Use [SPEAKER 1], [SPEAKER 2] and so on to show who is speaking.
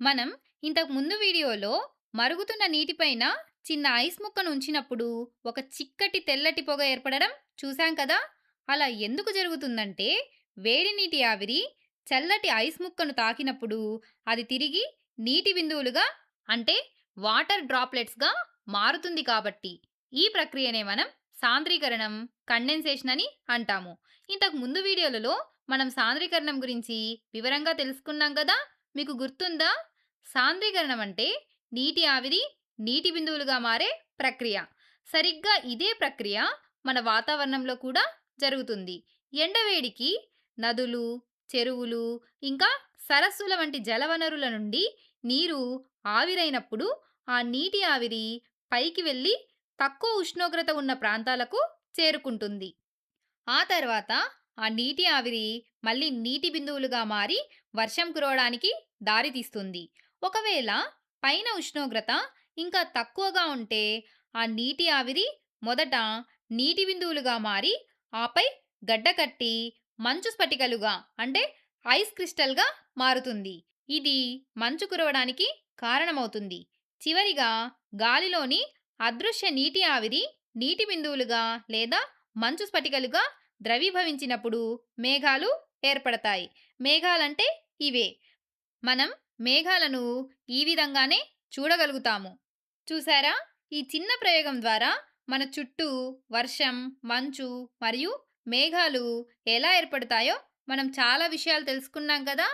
[SPEAKER 1] మనం ఇంతకు ముందు వీడియోలో మరుగుతున్న నీటిపైన చిన్న ఐస్ ముక్కను ఉంచినప్పుడు ఒక చిక్కటి తెల్లటి పొగ ఏర్పడడం చూసాం కదా. అలా ఎందుకు జరుగుతుందంటే వేడి నీటి ఆవిరి చల్లటి ఐస్ ముక్కను తాకినప్పుడు అది తిరిగి నీటి బిందువులుగా, అంటే వాటర్ డ్రాప్లెట్స్గా మారుతుంది కాబట్టి. ఈ ప్రక్రియనే మనం సాంద్రీకరణం, కండెన్సేషన్ అని అంటాము. ఇంతకు ముందు వీడియోలలో మనం సాంద్రీకరణం గురించి వివరంగా తెలుసుకున్నాం కదా. మీకు గుర్తుందా? సాంద్రీకరణం అంటే నీటి ఆవిరి నీటి బిందువులుగా మారే ప్రక్రియ. సరిగ్గా ఇదే ప్రక్రియ మన వాతావరణంలో కూడా జరుగుతుంది. ఎండవేడికి నదులు, చెరువులు, ఇంకా సరస్సుల వంటి జలవనరుల నుండి నీరు ఆవిరైనప్పుడు ఆ నీటి ఆవిరి పైకి వెళ్ళి తక్కువ ఉష్ణోగ్రత ఉన్న ప్రాంతాలకు చేరుకుంటుంది. ఆ తర్వాత ఆ నీటి ఆవిరి మళ్ళీ నీటి బిందువులుగా మారి వర్షం కురవడానికి దారితీస్తుంది. ఒకవేళ పైన ఉష్ణోగ్రత ఇంకా తక్కువగా ఉంటే ఆ నీటి ఆవిరి మొదట నీటి బిందువులుగా మారి ఆపై గడ్డకట్టి మంచు స్ఫటికలుగా, అంటే ఐస్ క్రిస్టల్గా మారుతుంది. ఇది మంచు కురవడానికి కారణమవుతుంది. చివరిగా గాలిలోని అదృశ్య నీటి ఆవిరి నీటి బిందువులుగా లేదా మంచు స్ఫటికలుగా ద్రవీభవించినప్పుడు మేఘాలు ఏర్పడతాయి. మేఘాలంటే ఇవే. మనం మేఘాలను ఈ విధంగానే చూడగలుగుతాము. చూసారా? ఈ చిన్న ప్రయోగం ద్వారా మన చుట్టూ వర్షం, మంచు మరియు మేఘాలు ఎలా ఏర్పడతాయో మనం చాలా విషయాలు తెలుసుకున్నాం కదా.